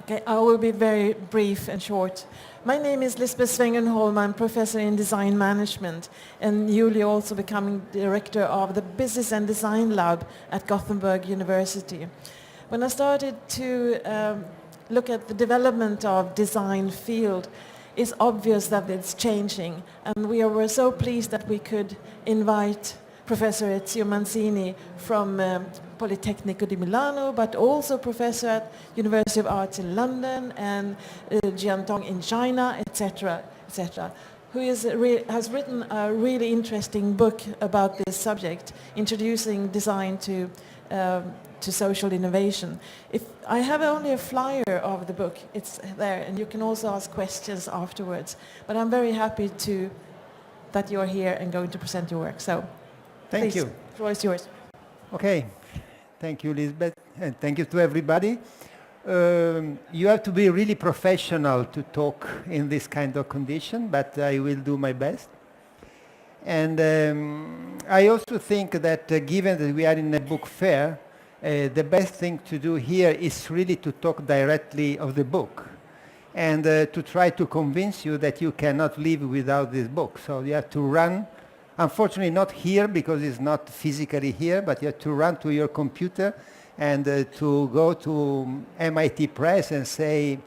Okay, I will be very brief and short. My name is Lisbeth Svengren Holm. I'm professor in design management and newly also becoming director of the Business and Design Lab at Gothenburg University. When I started to look at the development of design field, it's obvious that it's changing, and we were so pleased that we could invite Professor Ezio Manzini from Politecnico di Milano, but also professor at University of Arts in London and Jiantong in China, etc., etc., who has written a really interesting book about this subject, introducing design to social innovation. If I have only a flyer of the book, it's there, and you can also ask questions afterwards. But I'm very happy that you're here and going to present your work. So. Thank you. The floor is yours. Okay. Thank you, Lisbeth, and thank you to everybody. You have to be really professional to talk in this kind of condition, but I will do my best. And I also think that given that we are in a book fair, the best thing to do here is really to talk directly of the book and to try to convince you that you cannot live without this book. So you have to run. Unfortunately, not here because it's not physically here, but you have to run to your computer and to go to MIT Press and say,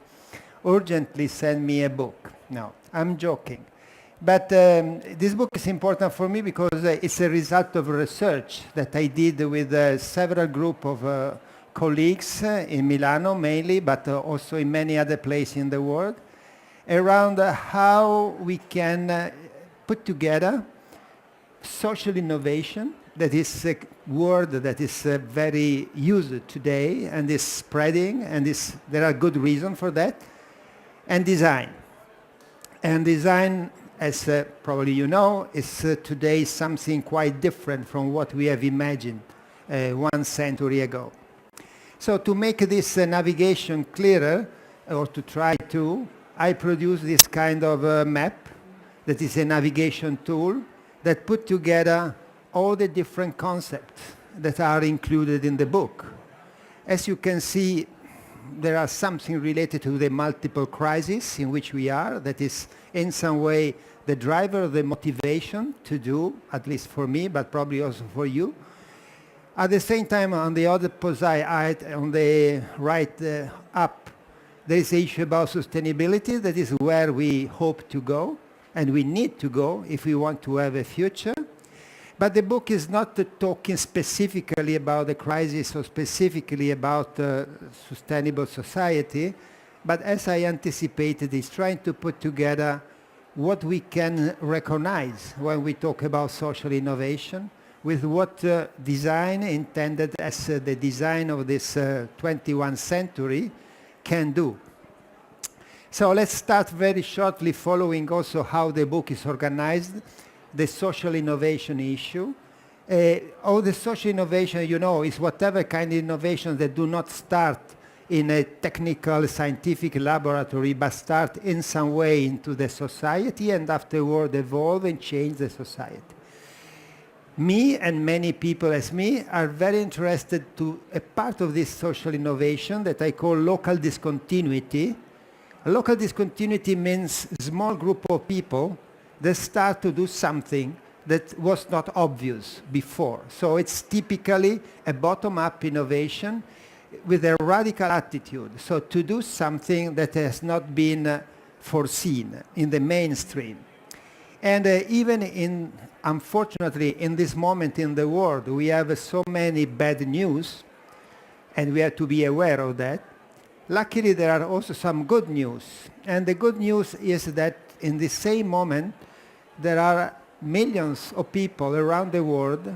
urgently send me a book. No, I'm joking. But this book is important for me because it's a result of research that I did with several group of colleagues in Milano mainly, but also in many other places in the world, around how we can put together social innovation, that is a word that is very used today and is spreading, and there are good reasons for that, and design. And design, as probably you know, is today something quite different from what we have imagined 1 century ago. So to make this navigation clearer, or to try to, I produce this kind of map that is a navigation tool that put together all the different concepts that are included in the book. As you can see, there are something related to the multiple crises in which we are, that is in some way the driver of the motivation to do, at least for me, but probably also for you. At the same time, on the other side, on the right up, there is the issue about sustainability. That is where we hope to go, and we need to go if we want to have a future. But the book is not talking specifically about the crisis or specifically about sustainable society, but as I anticipated, it's trying to put together what we can recognize when we talk about social innovation with what design intended as the design of this 21st century can do. So let's start very shortly following also how the book is organized, the social innovation issue. All the social innovation, you know, is whatever kind of innovation that do not start in a technical, scientific laboratory, but start in some way into the society and afterward evolve and change the society. Me and many people as me are very interested to a part of this social innovation that I call local discontinuity. Local discontinuity means a small group of people that start to do something that was not obvious before. So it's typically a bottom-up innovation with a radical attitude. So to do something that has not been foreseen in the mainstream. And even unfortunately, in this moment in the world, we have so many bad news, and we have to be aware of that. Luckily, there are also some good news. And the good news is that in the same moment, there are millions of people around the world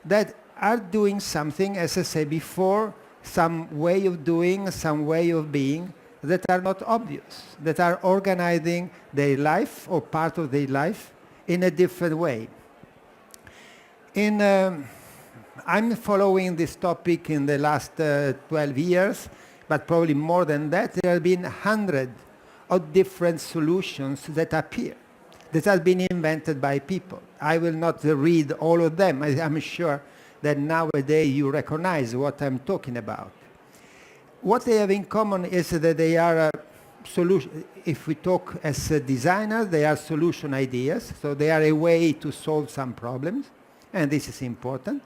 that are doing something, as I said before, some way of doing, some way of being, that are not obvious, that are organizing their life or part of their life in a different way. I'm following this topic in the last 12 years, but probably more than that. There have been hundreds of different solutions that appear. that has been invented by people. I will not read all of them. I'm sure that nowadays you recognize what I'm talking about. What they have in common is that they are solution. If we talk as designers, they are solution ideas, so they are a way to solve some problems, and this is important.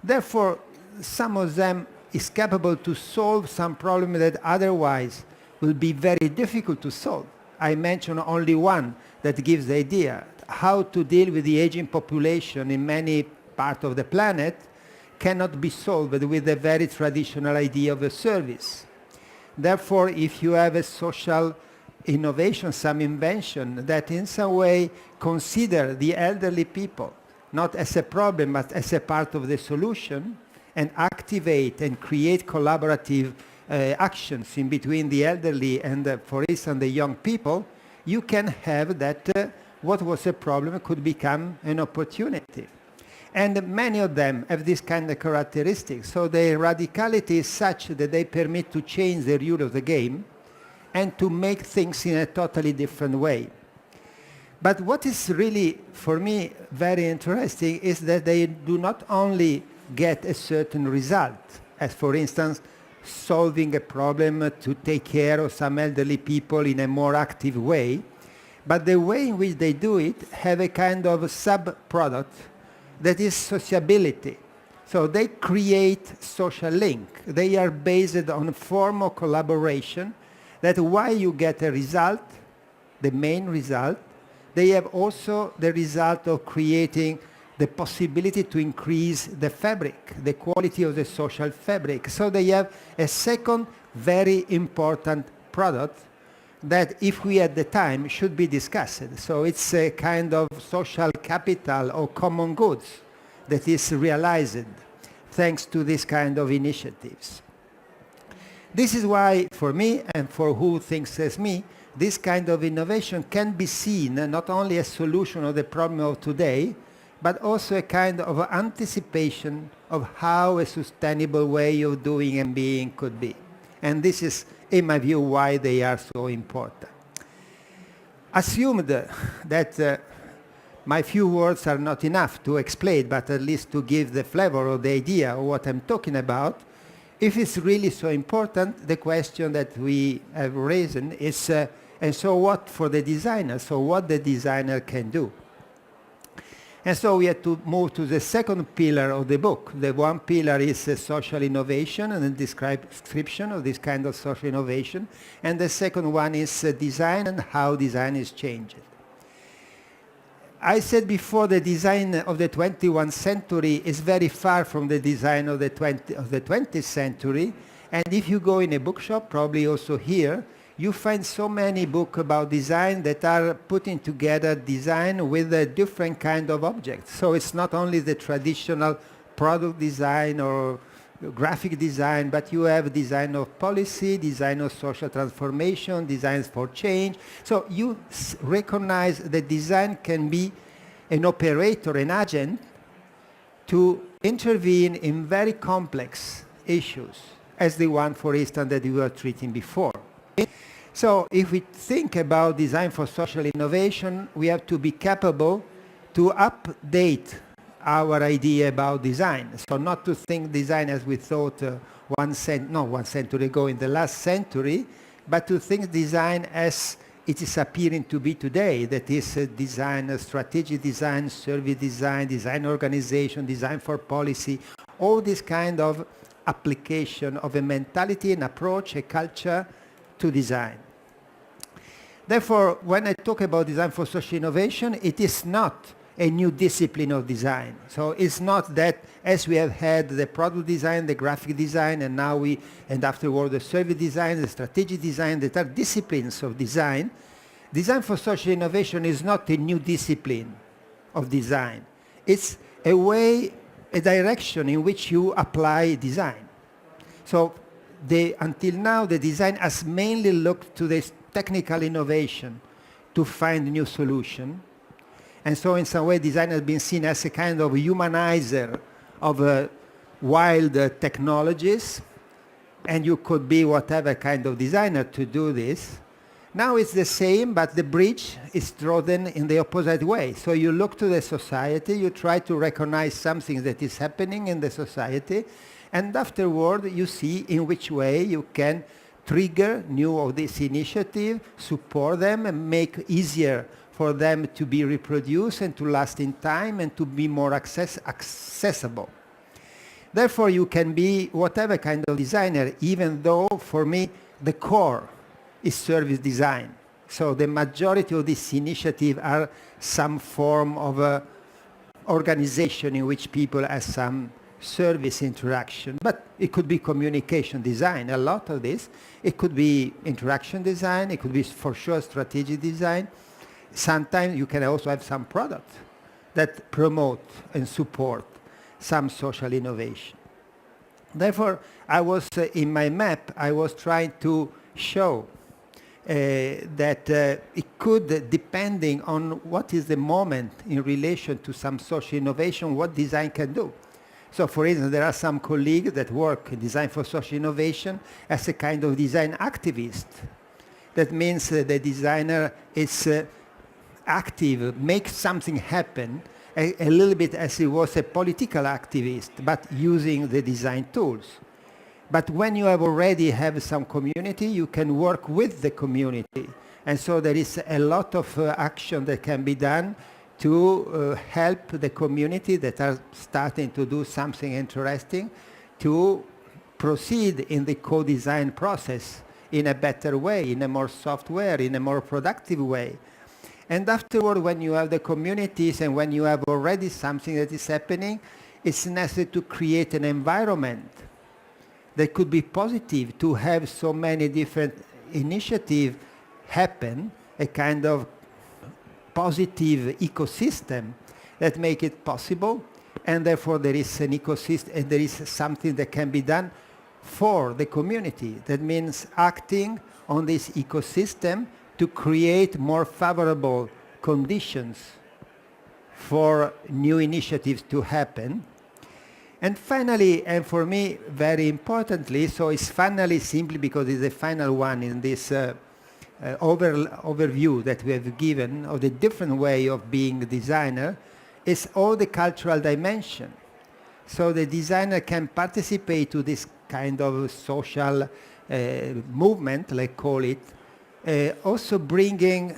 Therefore, some of them is capable to solve some problem that otherwise will be very difficult to solve. I mention only one that gives the idea how to deal with the aging population in many parts of the planet cannot be solved with a very traditional idea of a service. Therefore, if you have a social innovation, some invention that in some way consider the elderly people not as a problem but as a part of the solution, and activate and create collaborative actions in between the elderly and, for instance, the young people, you can have that what was a problem could become an opportunity. And many of them have this kind of characteristics. So their radicality is such that they permit to change the rule of the game and to make things in a totally different way. But what is really, for me, very interesting is that they do not only get a certain result, as for instance, solving a problem to take care of some elderly people in a more active way, but the way in which they do it have a kind of sub-product that is sociability. So they create social link. They are based on a form of collaboration that while you get a result, the main result, they have also the result of creating the possibility to increase the fabric, the quality of the social fabric. So they have a second very important product that, if we had the time, should be discussed. So it's a kind of social capital or common goods that is realized thanks to this kind of initiatives. This is why, for me, and for who thinks as me, this kind of innovation can be seen not only as solution of the problem of today, but also a kind of anticipation of how a sustainable way of doing and being could be. And this is, in my view, why they are so important. Assumed that my few words are not enough to explain, but at least to give the flavor of the idea of what I'm talking about, if it's really so important, the question that we have raised is, and so what for the designer? So what the designer can do? And so we had to move to the second pillar of the book. The one pillar is social innovation and the description of this kind of social innovation. And the second one is design and how design is changed. I said before the design of the 21st century is very far from the design of the 20th century. And if you go in a bookshop, probably also here, you find so many books about design that are putting together design with a different kind of objects. So it's not only the traditional product design or graphic design, but you have design of policy, design of social transformation, designs for change. So you recognize that design can be an operator, an agent, to intervene in very complex issues, as the one, for instance, that we were treating before. So if we think about design for social innovation, we have to be capable to update our idea about design. So not to think design as we thought one century ago in the last century, but to think design as it is appearing to be today. That is design, strategic design, service design, design organization, design for policy, all this kind of application of a mentality, an approach, a culture to design. Therefore, when I talk about design for social innovation, it is not a new discipline of design. So it's not that, as we have had the product design, the graphic design, and now and afterward the service design, the strategic design, that are disciplines of design. Design for social innovation is not a new discipline of design. It's a way, a direction in which you apply design. So until now, the design has mainly looked to this technical innovation to find new solution. And so in some way, design has been seen as a kind of humanizer of wild technologies. And you could be whatever kind of designer to do this. Now it's the same, but the bridge is drawn in the opposite way. So you look to the society, you try to recognize something that is happening in the society, and afterward you see in which way you can trigger new of this initiative, support them, and make easier for them to be reproduced and to last in time and to be more accessible. Therefore, you can be whatever kind of designer, even though, for me, the core is service design. So the majority of this initiative are some form of organization in which people have some service interaction. But it could be communication design, a lot of this. It could be interaction design. It could be, for sure, strategic design. Sometimes you can also have some products that promote and support some social innovation. Therefore, I was, in my map, I was trying to show that it could, depending on what is the moment in relation to some social innovation, what design can do. So, for instance, there are some colleagues that work in design for social innovation as a kind of design activist. That means the designer is active, makes something happen, a little bit as he was a political activist, but using the design tools. But when you already have some community, you can work with the community. And so there is a lot of action that can be done to help the community that are starting to do something interesting to proceed in the co-design process in a better way, in a more software, in a more productive way. And afterward, when you have the communities and when you have already something that is happening, it's necessary to create an environment that could be positive, to have so many different initiatives happen, a kind of positive ecosystem that make it possible, and therefore there is an ecosystem and there is something that can be done for the community. That means acting on this ecosystem to create more favorable conditions for new initiatives to happen. And finally, and for me very importantly, so it's finally simply because it's the final one in this overview that we have given of the different way of being a designer, is all the cultural dimension. So the designer can participate to this kind of social movement, let's call it, also bringing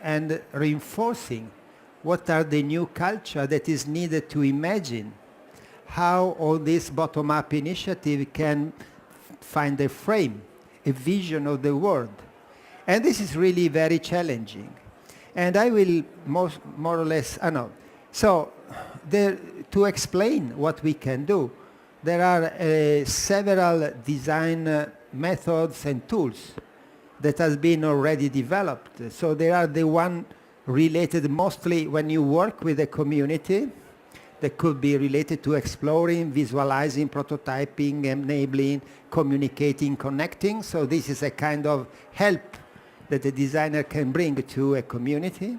and reinforcing what are the new culture that is needed to imagine how all this bottom-up initiative can find a frame, a vision of the world. And this is really very challenging. And I will more or less, So to explain what we can do, there are several design methods and tools that has been already developed. So there are the one related mostly when you work with a community that could be related to exploring, visualizing, prototyping, enabling, communicating, connecting. So this is a kind of help that the designer can bring to a community.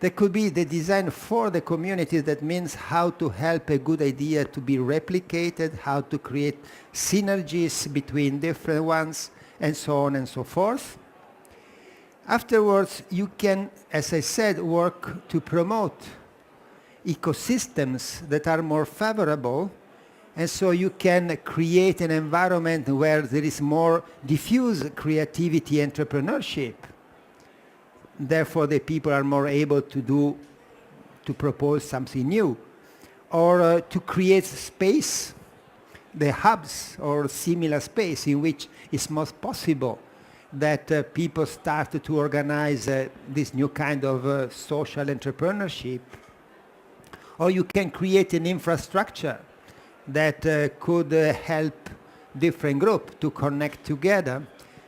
There could be the design for the community, that means how to help a good idea to be replicated, how to create synergies between different ones, and so on and so forth. Afterwards, you can, as I said, work to promote ecosystems that are more favorable, and so you can create an environment where there is more diffuse creativity, entrepreneurship. Therefore, the people are more able to propose something new, or to create space, the hubs or similar space in which it's most possible that people start to organize this new kind of social entrepreneurship. Or you can create an infrastructure that could help different groups to connect together,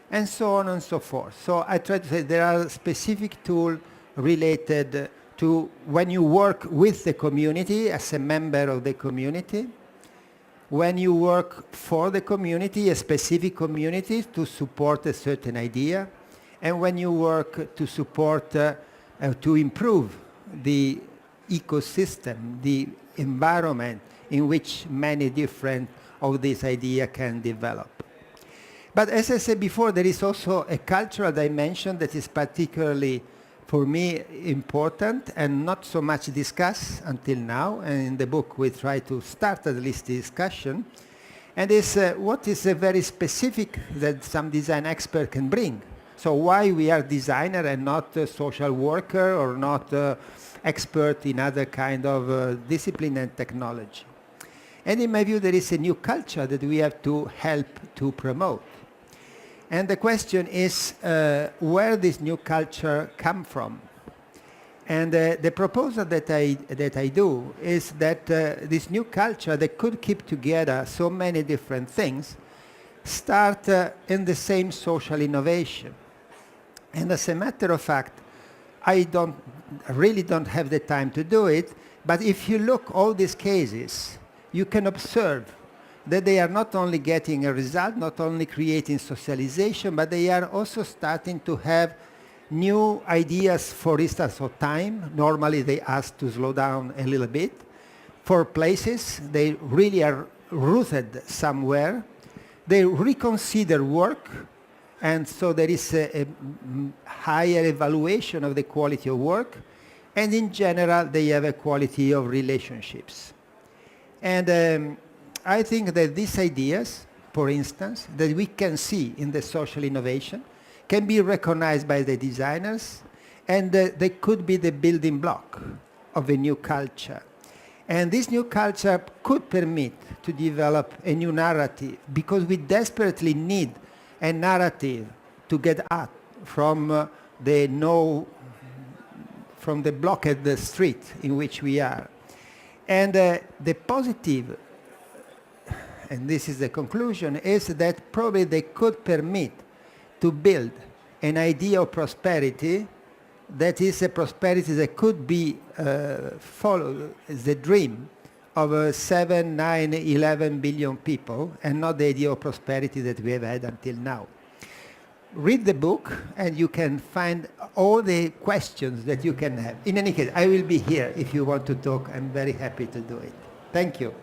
and so on and so forth. So I try to say there are specific tools related to when you work with the community as a member of the community, when you work for the community, a specific community to support a certain idea, and when you work to support, to improve the ecosystem, the environment in which many different of these ideas can develop. But as I said before, there is also a cultural dimension that is particularly, for me, important and not so much discussed until now. And in the book, we try to start at least the discussion. And it's what is very specific that some design expert can bring. So why we are designer and not a social worker or not expert in other kind of discipline and technology. And in my view, there is a new culture that we have to help to promote. And the question is where this new culture come from. And the proposal that I do is that this new culture that could keep together so many different things start in the same social innovation. And as a matter of fact, I really don't have the time to do it, but if you look all these cases, you can observe that they are not only getting a result, not only creating socialization, but they are also starting to have new ideas, for instance, of time. Normally they ask to slow down a little bit. For places, they really are rooted somewhere. They reconsider work, and so there is a higher evaluation of the quality of work, and in general, they have a quality of relationships. And I think that these ideas, for instance, that we can see in the social innovation, can be recognized by the designers, and they could be the building block of a new culture. And this new culture could permit to develop a new narrative, because we desperately need a narrative to get out from from the blocked street in which we are. And the positive, and this is the conclusion, is that probably they could permit to build an idea of prosperity that is a prosperity that could be followed as the dream of 7, 9, 11 billion people, and not the idea of prosperity that we have had until now. Read the book and you can find all the questions that you can have. In any case, I will be here if you want to talk. I'm very happy to do it. Thank you.